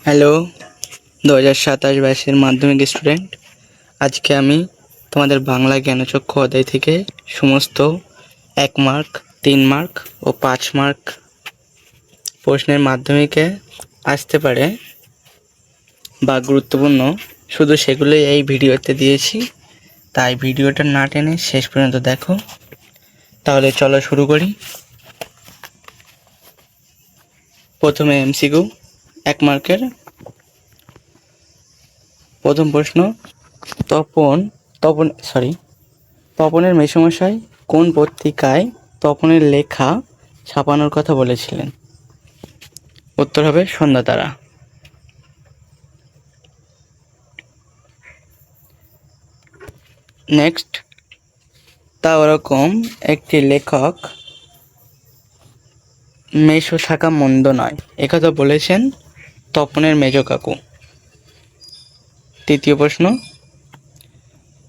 Hello, 2027 ব্যাচের মাধ্যমিক student. আজকে আমি তোমাদের বাংলা জ্ঞানচক্ষু অধ্যায় থেকে সমস্ত 1 মার্ক, 3 মার্ক ও 5 মার্ক প্রশ্নের মাধ্যমিকে আসতে পারে বা গুরুত্বপূর্ণ শুধু সেগুলোই এই ভিডিওতে দিয়েছি। তাই ভিডিওটা না টেনে শেষ পর্যন্ত দেখো। তাহলে চলো শুরু করি। প্রথমে এমসিকিউ 1 মার্কের। প্রথম প্রশ্ন, তপনের মেসোমশাই কোন পত্রিকায় তপনের লেখা ছাপানোর কথা বলেছিলেন? উত্তর হবে সন্ধ্যাতারা। নেক্সট, তা ওরকম একটি লেখক মেসো শাখা মন্দ নয় একথা বলেছেন তপনের মেজ কাকু। তৃতীয় প্রশ্ন,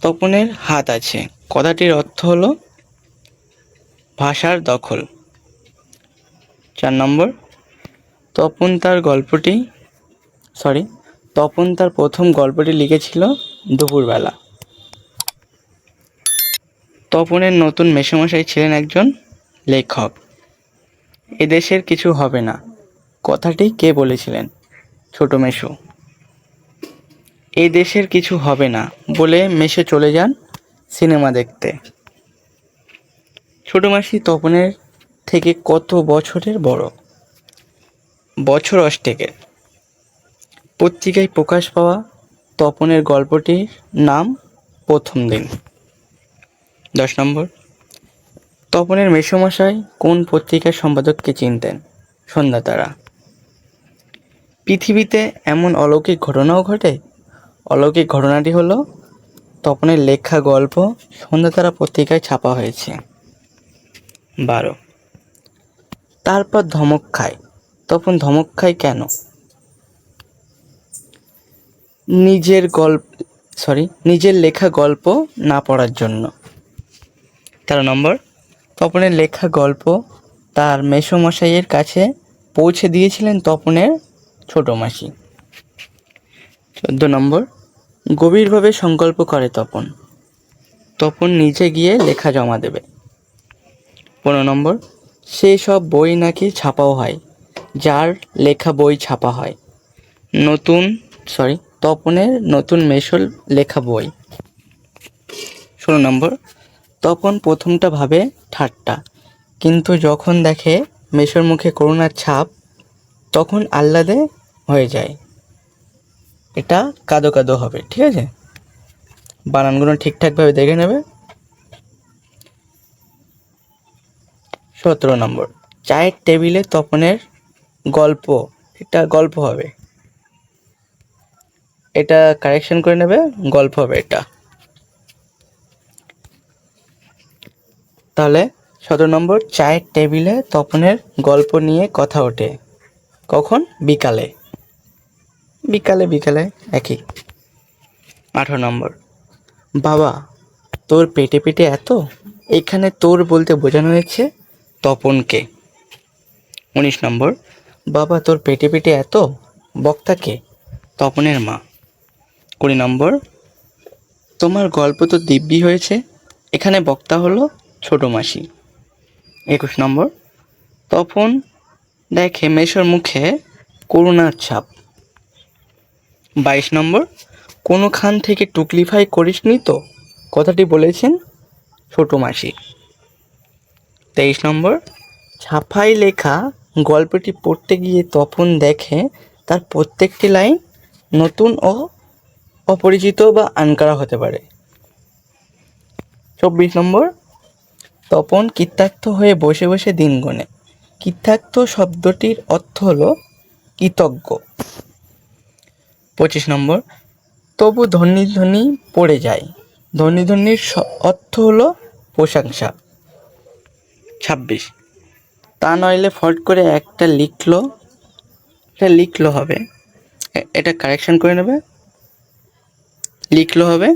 তপনের হাত আছে কথাটির অর্থ হলো ভাষার দখল। 4 নম্বর, তপন তার প্রথম গল্পটি লিখেছিল দুপুরবেলা। তপনের নতুন মেসোমশাই ছিলেন একজন লেখক। এদেশের কিছু হবে না কথাটি কে বলেছিলেন? ছোট মেসো। এই দেশের কিছু হবে না বলে মেসো চলে যান সিনেমা দেখতে। ছোট মাসি তপনের থেকে কত বছরের বড়? বছর অষ্টেকের। পত্রিকায় প্রকাশ পাওয়া তপনের গল্পটির নাম প্রথম দিন। 10 নম্বর, তপনের মেসোমশাই কোন পত্রিকার সম্পাদককে চিনতেন? সন্ধ্যাতারা। পৃথিবীতে এমন অলৌকিক ঘটনাও ঘটে? অলৌকিক ঘটনাটি হলো তপনের লেখা গল্প সন্ধ্যাতারা পত্রিকায় ছাপা হয়েছে। 12, তারপর ধমক খায়। তপন ধমক খায় কেন? নিজের লেখা গল্প না পড়ার জন্য। 13 নম্বর, তপনের লেখা গল্প তার মেসোমশাইয়ের কাছে পৌঁছে দিয়েছিলেন তপনের ছোট মাসি। 14 নম্বর, গভীরভাবে সংকল্প করে তপন নিজে গিয়ে লেখা জমা দেবে। 15 নম্বর, সেই সব বই নাকি ছাপাও হয় যার লেখা বই ছাপা হয়। তপনের নতুন মেসোর লেখা বই। 16 নম্বর, তপন প্রথমটা ভাবে ঠাট্টা, কিন্তু যখন দেখে মেসোর মুখে করুণার ছাপ তখন আহ্লাদে হয়ে যায়। এটা কাদো কাদো হবে, ঠিক আছে? বানানগুলো ঠিকঠাকভাবে দেখে নেবে। 17 নম্বর, চায়ের টেবিলে তপনের গল্প, এটা গল্প হবে, এটা কারেকশন করে নেবে, গল্প হবে এটা। তাহলে 17 নম্বর, চায়ের টেবিলে তপনের গল্প নিয়ে কথা ওঠে কখন? বিকালে একই। 18 নম্বর, বাবা তোর পেটে পেটে এত, এখানে তোর বলতে বোঝানো হয়েছে তপনকে। 19 নম্বর, বাবা তোর পেটে পেটে এত, বক্তাকে? তপনের মা। 20 নম্বর, তোমার গল্প তো দিব্যি হয়েছে, এখানে বক্তা হলো ছোট মাসি। 21 নম্বর, তপন দেখে মেসোর মুখে করুণার ছাপ। 22 নম্বর, কোনোখান থেকে টুকলিফাই করিসনি তো, কথাটি বলেছেন ছোট মাসি। 23 নম্বর, ছাপাই লেখা গল্পটি পড়তে গিয়ে তপন দেখে তার প্রত্যেকটি লাইন নতুন ও অপরিচিত বা আনকারা হতে পারে। 24 নম্বর, তপন কৃতার্থ হয়ে বসে বসে দিন গোনে। কৃতার্থ শব্দটির অর্থ হলো কৃতজ্ঞ। 25 নম্বর, তবু ধ্বনি পড়ে যায়। ধ্বনির অর্থ হলো প্রশংসা। 26, তা নইলে ফট করে একটা লিখলো হবে, এটা কারেকশন করে নেবে, লিখলো হবে।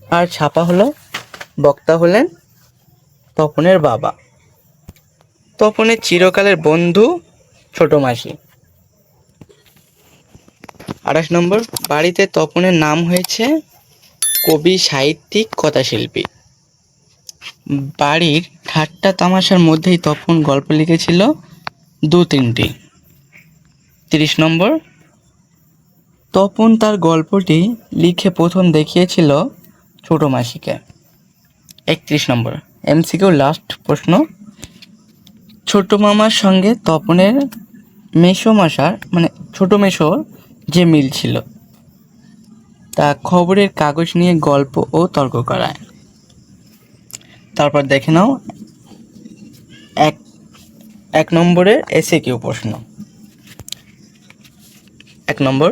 আর ছাপা হলো, বক্তা হলেন তপনের বাবা, তপনের চিরকালের বন্ধু ছোট মাসি। 28 নম্বর, বাড়িতে তপনের নাম হয়েছে কবি, সাহিত্যিক, কথাশিল্পী। বাড়ির ঠাট্টা তামাশার মধ্যেই তপন গল্প লিখেছিল 2-3টি। 30 নম্বর, তপন তার গল্পটি লিখে প্রথম দেখিয়েছিল ছোট মাসিকে। 31 নম্বর, এমসিকিউ লাস্ট প্রশ্ন। ছোট মামার সঙ্গে তপনের মেসোমশার মানে ছোট মেসোর যে মিল ছিল তা খবরের কাগজ নিয়ে গল্প ও তর্ক করায়। তারপর দেখে নাও এক নম্বরের এসএকিউ প্রশ্ন। 1 নম্বর,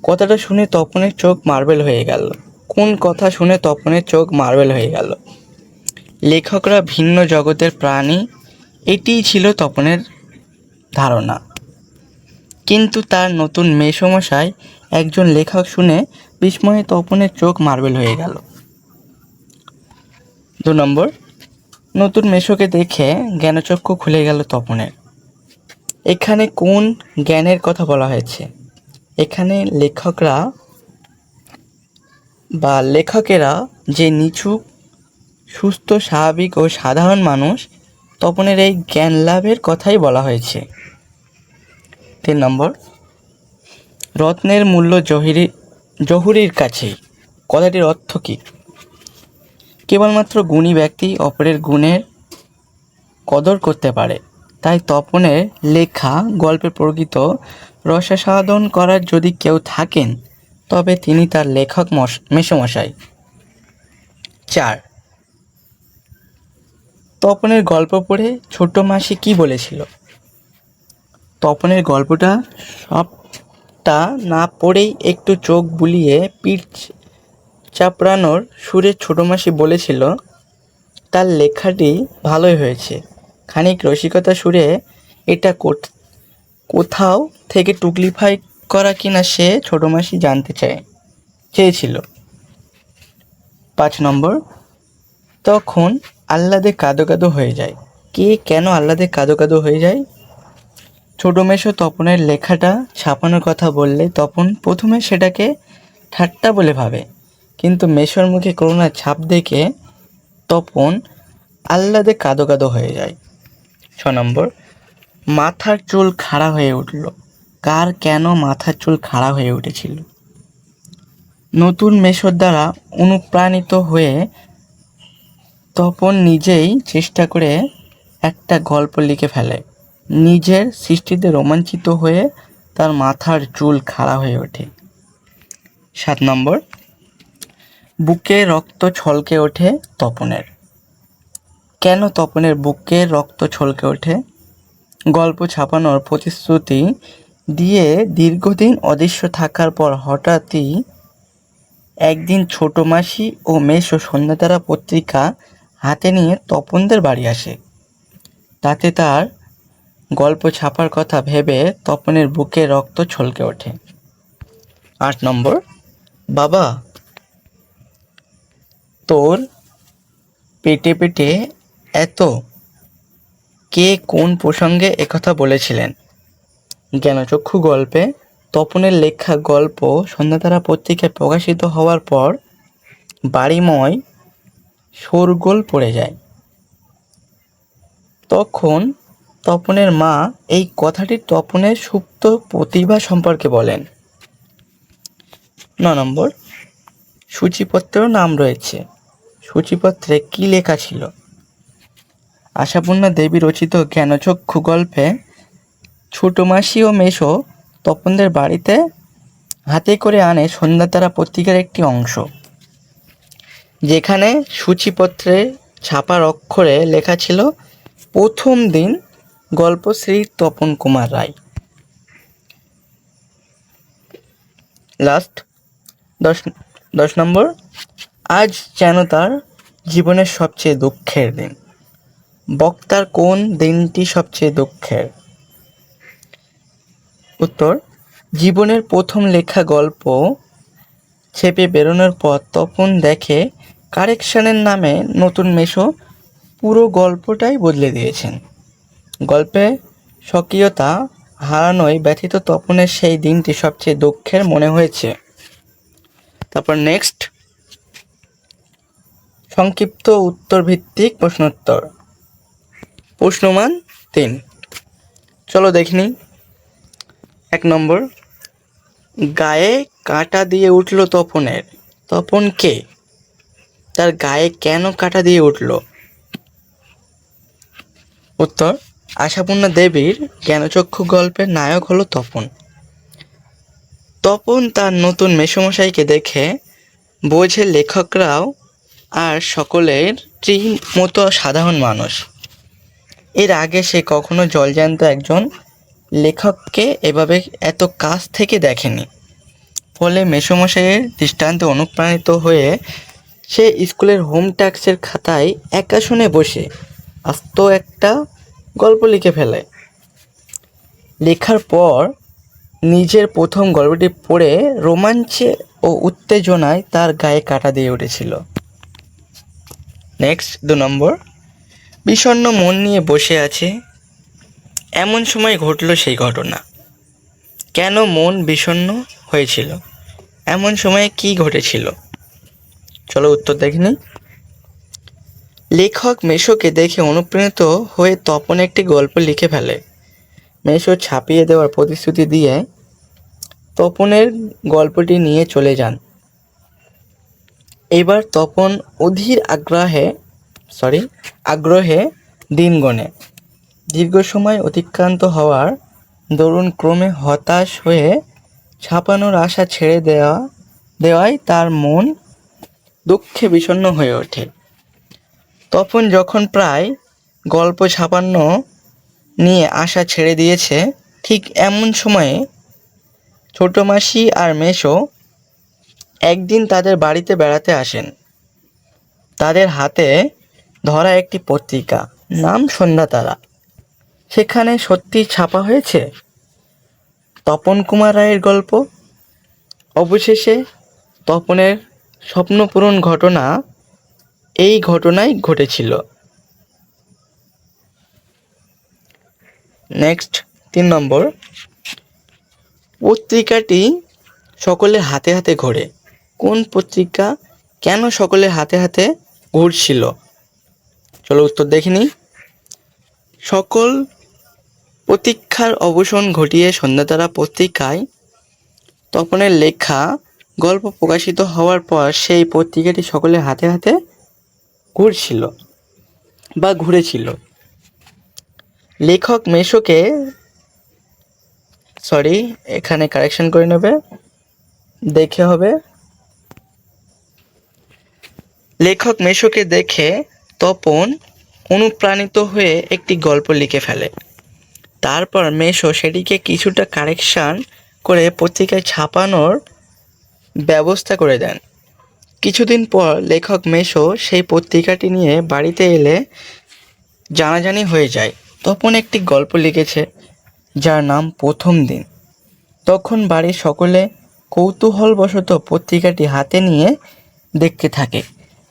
কথাটা শুনে তপনের চোখ মার্বেল হয়ে গেল। কোন কথা শুনে তপনের চোখ মার্বেল হয়ে গেল? লেখকরা ভিন্ন জগতের প্রাণী, এটিই ছিল তপনের ধারণা। কিন্তু তার নতুন মেসোমশাই একজন লেখক শুনে বিস্ময়ে তপনের চোখ মার্বেল হয়ে গেল। 2 নম্বর, নতুন মেসোকে দেখে জ্ঞানচক্ষু খুলে গেল তপনের। এখানে কোন জ্ঞানের কথা বলা হয়েছে? এখানে লেখকেরা যে নিচু, সুস্থ, স্বাভাবিক ও সাধারণ মানুষ, তপনের এই জ্ঞান লাভের কথাই বলা হয়েছে। 3 নম্বর, রত্নের মূল্য জহুরির কাছেই, কথাটির অর্থ কী? কেবলমাত্র গুণী ব্যক্তি অপরের গুণের কদর করতে পারে। তাই তপনের লেখা গল্পের প্রকৃত রসাস্বাদন করার যদি কেউ থাকেন তবে তিনি তার লেখক মেসোমশাই। 4, তপনের গল্প পড়ে ছোট মাসি কি বলেছিল? তপনের গল্পটা সবটা না পড়েই একটু চোখ বুলিয়ে পিঠ চাপড়ানোর সুরে ছোট মাসি বলেছিল, তার লেখাটি ভালোই হয়েছে। খানিক রসিকতা সুরে এটা কোথাও থেকে টুকলিফাই করা কিনা সে ছোট মাসি জানতে চেয়েছিল। 5 নম্বর, তখন আহ্লাদে কাঁদো কাঁদো হয়ে যায়। কে কেন আহ্লাদে কাঁদো কাঁদো হয়ে যায়? ছোট মেসো তপনের লেখাটা ছাপানোর কথা বললে তপন প্রথমে সেটাকে ঠাট্টা বলে ভাবে, কিন্তু মেসোর মুখে করুণার ছাপ দেখে তপন আহ্লাদে কাঁদো কাঁদো হয়ে যায়। 6 নম্বর, মাথার চুল খাড়া হয়ে উঠল। কার কেন মাথার চুল খাড়া হয়ে উঠেছিল? নতুন মেসোর দ্বারা অনুপ্রাণিত হয়ে তপন নিজেই চেষ্টা করে একটা গল্প লিখে ফেলে। নিজের সৃষ্টিতে রোমাঞ্চিত হয়ে তার মাথার চুল খাড়া হয়ে ওঠে। 7 নম্বর, বুকে রক্ত ছলকে ওঠে তপনের। কেন তপনের বুকে রক্ত ছলকে ওঠে? গল্প ছাপানোর প্রতিশ্রুতি দিয়ে দীর্ঘদিন অদৃশ্য থাকার পর হঠাৎই একদিন ছোট মাসি ও মেসো সন্ধ্যাতারা পত্রিকা হাতে নিয়ে তপনদের বাড়ি আসে। তাতে তার গল্প ছাপার কথা ভেবে তপনের বুকে রক্ত ছলকে ওঠে। 8 নম্বর, বাবা, তোর পেটে পেটে এত, কে কোন প্রসঙ্গে একথা বলেছিলেন? জ্ঞানচক্ষু গল্পে তপনের লেখা গল্প সন্ধ্যাতারা পত্রিকায় প্রকাশিত হওয়ার পর বাড়িময় শোরগোল পড়ে যায়। তখন তপনের মা এই কথাটি তপনের সুপ্ত প্রতিভা সম্পর্কে বলেন। 9 নম্বর, সূচিপত্রেও নাম রয়েছে। সূচিপত্রে কি লেখা ছিল? আশাপূর্ণা দেবী রচিত জ্ঞানচক্ষু গল্পে ছোট মাসি ও মেসো তপনদের বাড়িতে হাতে করে আনে সন্ধ্যাতারা পত্রিকার একটি অংশ, যেখানে সূচিপত্রে ছাপার অক্ষরে লেখা ছিল প্রথম দিন, গল্প শ্রী তপন কুমার রায়। লাস্ট 10 নম্বর, আজ যেন তার জীবনের সবচেয়ে দুঃখের দিন। বক্তার কোন দিনটি সবচেয়ে দুঃখের? উত্তর, জীবনের প্রথম লেখা গল্প ছেপে বেরোনোর পর তপন দেখে কারেকশনের নামে নতুন মেসো পুরো গল্পটাই বদলে দিয়েছেন। গল্পে স্বকীয়তা হারানোয় ব্যথিত তপনের সেই দিনটি সবচেয়ে দুঃখের মনে হয়েছে। তারপর নেক্সট, সংক্ষিপ্ত উত্তর ভিত্তিক প্রশ্নোত্তর। প্রশ্নমান 3। চলো দেখিনি। 1 নম্বর, গায়ে কাঁটা দিয়ে উঠল তপনের। তপন কে? তার গায়ে কেন কাঁটা দিয়ে উঠল? উত্তর, আশাপূর্ণা দেবীর জ্ঞানচক্ষু গল্পের নায়ক হলো তপন। তপন তার নতুন মেসোমশাইকে দেখে বোঝে লেখকরাও আর সকলের মতো সাধারণ মানুষ। এর আগে সে কখনো জলজ্যান্ত একজন লেখককে এভাবে এত কাছ থেকে দেখেনি। ফলে মেসোমশাইয়ের দৃষ্টান্তে অনুপ্রাণিত হয়ে সে স্কুলের হোম ট্যাক্সের খাতায় একা শুনে বসে আস্ত একটা গল্প লিখে ফেলে। লেখার পর নিজের প্রথম গল্পটি পড়ে রোমাঞ্চে ও উত্তেজনায় তার গায়ে কাঁটা দিয়ে উঠেছিল। নেক্সট 2 নম্বর, বিষণ্ণ মন নিয়ে বসে আছে, এমন সময় ঘটল সেই ঘটনা। কেন মন বিষণ্ণ হয়েছিল? এমন সময়ে কি ঘটেছিল? চলো উত্তর দেখিনি। লেখক মেশোকে দেখে অনুপ্রাণিত হয়ে তপন একটি গল্প লিখে ফেলে। মেশো ছাপিয়ে দেওয়ার প্রতিশ্রুতি দিয়ে তপনের গল্পটি নিয়ে চলে যান। এবার তপন অধীর আগ্রহে দিন গণে। দীর্ঘ সময় অতিক্রান্ত হওয়ার দরুন ক্রমে হতাশ হয়ে ছাপানোর আশা ছেড়ে দেওয়ায় তার মন দুঃখে বিষণ্ণ হয়ে ওঠে। তপন যখন প্রায় গল্প ছাপানো নিয়ে আশা ছেড়ে দিয়েছে, ঠিক এমন সময়ে ছোট মাসি আর মেশো একদিন তাদের বাড়িতে বেড়াতে আসেন। তাদের হাতে ধরা একটি পত্রিকা, নাম সন্ধ্যাতারা। সেখানে সত্যি ছাপা হয়েছে তপন কুমার রায়ের গল্প। অবশেষে তপনের স্বপ্নপূরণ ঘটনা এই ঘটনাই ঘটেছিল। নেক্সট 3 নম্বর, পত্রিকাটি সকলের হাতে হাতে ঘোরে। কোন পত্রিকা কেন সকলের হাতে হাতে ঘুরছিল? চলো উত্তর দেখিনি। সকল প্রতীক্ষার অবসান ঘটিয়ে সন্ধ্যাতারা পত্রিকায় তপনের লেখা গল্প প্রকাশিত হওয়ার পর সেই পত্রিকাটি সকলের হাতে হাতে ঘুরেছিল। লেখক মেশোকে এখানে কারেকশন করে নেবে, দেখে হবে। লেখক মেশোকে দেখে তপন অনুপ্রাণিত হয়ে একটি গল্প লিখে ফেলে। তারপর মেশো সেটিকে কিছুটা কারেকশন করে পত্রিকায় ছাপানোর ব্যবস্থা করে দেন। কিছুদিন পর লেখক মেশো সেই পত্রিকাটি নিয়ে বাড়িতে এলে জানাজানি হয়ে যায় তপন একটি গল্প লিখেছে, যার নাম প্রথম দিন। তখন বাড়ির সকলে কৌতূহলবশত পত্রিকাটি হাতে নিয়ে দেখতে থাকে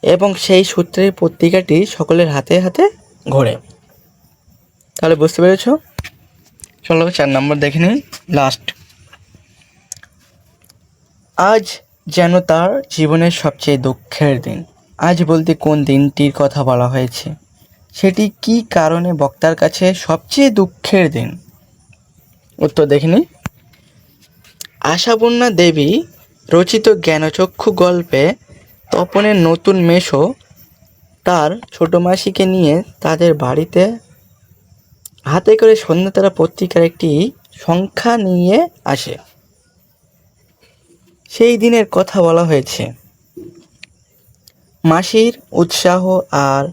এবং সেই সূত্রে পত্রিকাটি সকলের হাতে হাতে ঘোরে। তাহলে বুঝতে পেরেছ? চলো 4 নম্বর দেখে নিই, লাস্ট। আজ যেন তার জীবনের সবচেয়ে দুঃখের দিন। আজ বলতে কোন দিনটির কথা বলা হয়েছে? সেটি কি কারণে বক্তার কাছে সবচেয়ে দুঃখের দিন? উত্তর দেখে নিই। আশাপূর্ণা দেবী রচিত জ্ঞানচক্ষু গল্পে তপনের নতুন মেশো তার ছোট মাসিকে নিয়ে তাদের বাড়িতে হাতে করে সন্ধ্যাতারা পত্রিকার একটি সংখ্যা নিয়ে আসে। সেই দিনের কথা বলা হয়েছে। মাসির উৎসাহ আর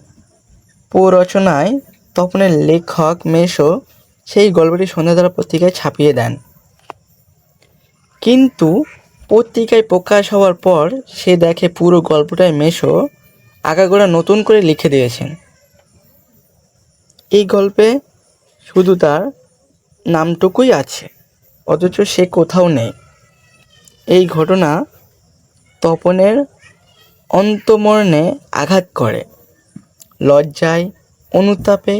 প্ররোচনায় তপনের লেখক মেশো সেই গল্পটি সন্ধ্যাতারা পত্রিকায় ছাপিয়ে দেন। কিন্তু পত্রিকায় প্রকাশ হওয়ার পর সে দেখে পুরো গল্পটাই মেশো আগাগোড়া নতুন করে লিখে দিয়েছেন। এই গল্পে শুধু তার নামটুকুই আছে, অথচ সে কোথাও নেই। এই ঘটনা তপনের অন্তর্মনে আঘাত করে। লজ্জায়, অনুতাপে,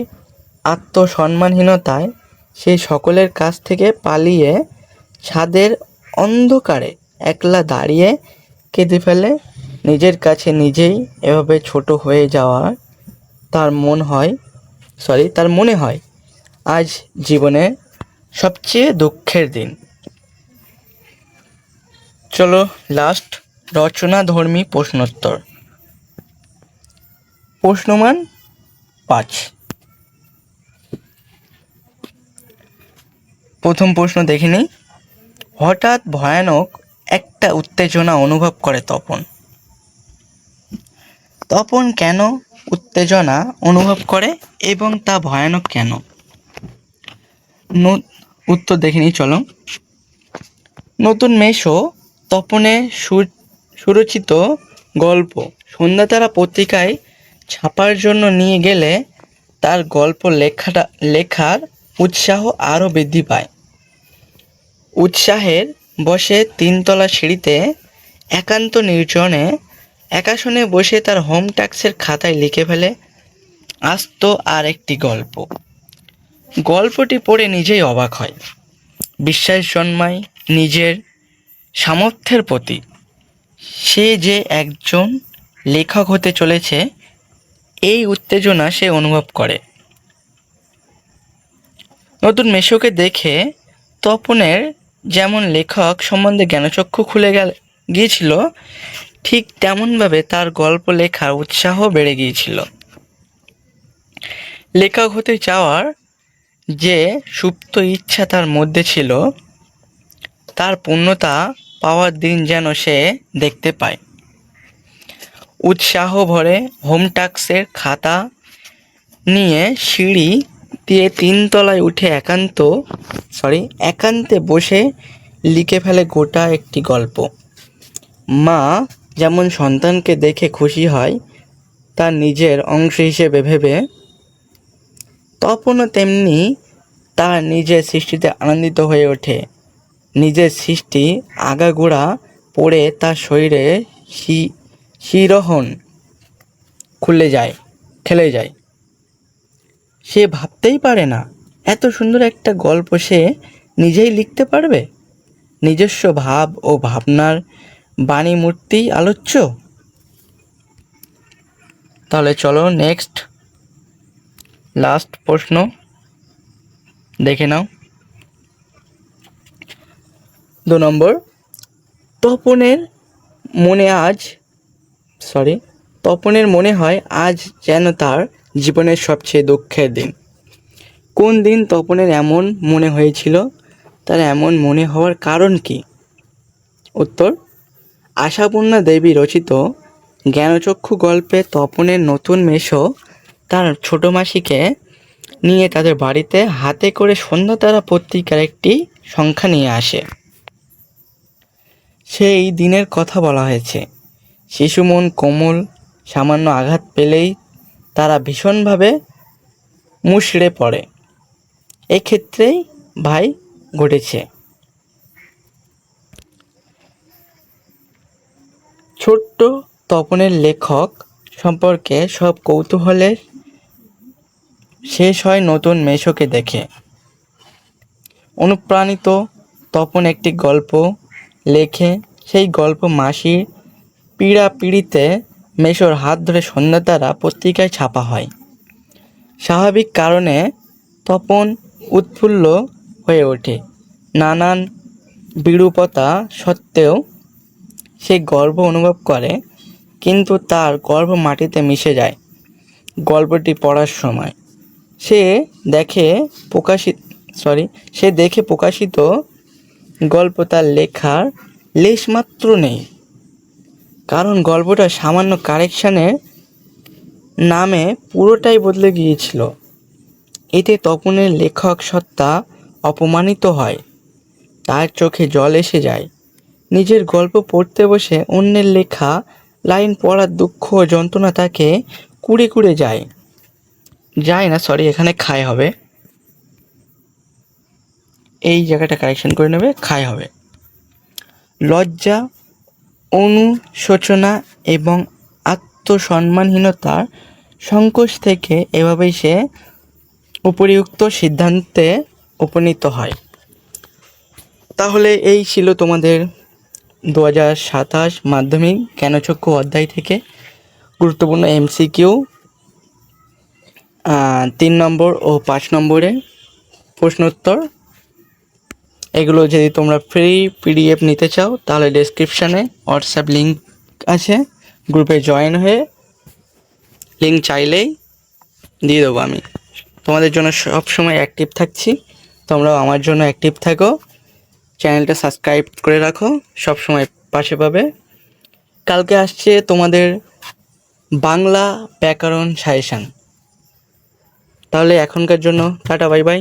আত্মসম্মানহীনতায় সে সকলের কাছ থেকে পালিয়ে ছাদের অন্ধকারে একলা দাঁড়িয়ে কেঁদে ফেলে। নিজের কাছে নিজেই এভাবে ছোট হয়ে যাওয়ার তার মনে হয় আজ জীবনের সবচেয়ে দুঃখের দিন। চলো লাস্ট, রচনাধর্মী প্রশ্নোত্তর। প্রশ্নমান 5। প্রথম প্রশ্ন দেখে নিই। হঠাৎ ভয়ানক একটা উত্তেজনা অনুভব করে তপন। তপন কেন উত্তেজনা অনুভব করে এবং তা ভয়ানক কেন? উত্তর দেখে নিই চলো। নতুন মেশো তপনের সুরচিত গল্প সন্ধ্যাতারা পত্রিকায় ছাপার জন্য নিয়ে গেলে তার গল্প লেখার উৎসাহ আরও বৃদ্ধি পায়। উৎসাহের বসে 3তলা সিঁড়িতে একান্ত নির্জনে একাশনে বসে তার হোম ট্যাক্সের খাতায় লিখে ফেলে আস্ত আর একটি গল্প। গল্পটি পড়ে নিজেই অবাক হয়, বিশ্বাস জন্মায় নিজের সামর্থ্যের প্রতি। সে যে একজন লেখক হতে চলেছে এই উত্তেজনা সে অনুভব করে। নতুন মেশোকে দেখে তপনের যেমন লেখক সম্বন্ধে জ্ঞানচক্ষু খুলে গিয়েছিল, ঠিক তেমনভাবে তার গল্প লেখার উৎসাহ বেড়ে গিয়েছিল। লেখক হতে চাওয়ার যে সুপ্ত ইচ্ছা তার মধ্যে ছিল, তার পূর্ণতা পাওয়ার দিন যেন সে দেখতে পায়। উৎসাহ ভরে হোম ট্যাক্সের খাতা নিয়ে সিঁড়ি দিয়ে 3তলায় উঠে একান্তে বসে লিখে ফেলে গোটা একটি গল্প। মা যেমন সন্তানকে দেখে খুশি হয় তার নিজের অংশ হিসেবে ভেবে, তপনও তেমনি তার নিজের সৃষ্টিতে আনন্দিত হয়ে ওঠে। নিজের সৃষ্টি আগাগোড়া পড়ে তার শরীরে শিরোহণ খেলে যায়। সে ভাবতেই পারে না এত সুন্দর একটা গল্প সে নিজেই লিখতে পারবে। নিজস্ব ভাব ও ভাবনার বাণী মূর্তি আলোচ্য। তাহলে চলো নেক্সট লাস্ট প্রশ্ন দেখে নাও। 2 নম্বর। তপনের মনে হয় আজ যেন তার জীবনের সবচেয়ে দুঃখের দিন। কোন দিন তপনের এমন মনে হয়েছিল? তার এমন মনে হওয়ার কারণ কি? উত্তর, আশাপূর্ণা দেবী রচিত জ্ঞানচক্ষু গল্পে তপনের নতুন মেশো তার ছোট মাসিকে নিয়ে তাদের বাড়িতে হাতে করে সন্ধ্যাতারা পত্রিকার একটি সংখ্যা নিয়ে আসে। সেই দিনের কথা বলা হয়েছে। শিশু মন কোমল, সামান্য আঘাত পেলেই তারা ভীষণভাবে মুষড়ে পড়ে। এক্ষেত্রেই ভাই ঘটেছে। ছোট্ট তপনের লেখক সম্পর্কে সব কৌতূহলের শেষ হয় নতুন মেশোকে দেখে। অনুপ্রাণিত তপন একটি গল্প লেখে। সেই গল্প মাসির পীড়াপিড়িতে মেশোর হাত ধরে সন্ধ্যাতারা পত্রিকায় ছাপা হয়। স্বাভাবিক কারণে তপন উৎফুল্ল হয়ে ওঠে। নানান বিরূপতা সত্ত্বেও সে গর্ব অনুভব করে, কিন্তু তার গর্ব মাটিতে মিশে যায় গল্পটি পড়ার সময়। সে দেখে প্রকাশিত গল্প তার লেখার লেশমাত্র নেই, কারণ গল্পটা সামান্য কারেকশনের নামে পুরোটাই বদলে গিয়েছিল। এতে তপনের লেখক সত্তা অপমানিত হয়, তার চোখে জল এসে যায়। নিজের গল্প পড়তে বসে অন্যের লেখা লাইন পড়ার দুঃখ ও যন্ত্রণা তাকে কুড়ে যায়। এখানে খায় হবে, এই জায়গাটা কারেকশন করে নেবে, খায় হবে। লজ্জা, অনুশোচনা এবং আত্মসম্মানহীনতার সংকোচ থেকে এভাবেই সে উপরিউক্ত সিদ্ধান্তে উপনীত হয়। তাহলে এই ছিল তোমাদের 2027 মাধ্যমিক জ্ঞানচক্ষু অধ্যায় থেকে গুরুত্বপূর্ণ MCQ 3 নম্বর ও 5 নম্বরে প্রশ্নোত্তর। এগুলো যদি তোমরা ফ্রি PDF নিতে চাও তাহলে ডেসক্রিপশানে হোয়াটসঅ্যাপ লিঙ্ক আছে, গ্রুপে জয়েন হয়ে লিঙ্ক চাইলেই দিয়ে দেবো। আমি তোমাদের জন্য সব সময় অ্যাক্টিভ থাকছি, তোমরাও আমার জন্য অ্যাক্টিভ থাকো। চ্যানেলটা সাবস্ক্রাইব করে রাখো, সব সময় পাশে পাবে। কালকে আসছে তোমাদের বাংলা ব্যাকরণ সাজেশান। তাহলে এখনকার জন্য টাটা, বাই বাই।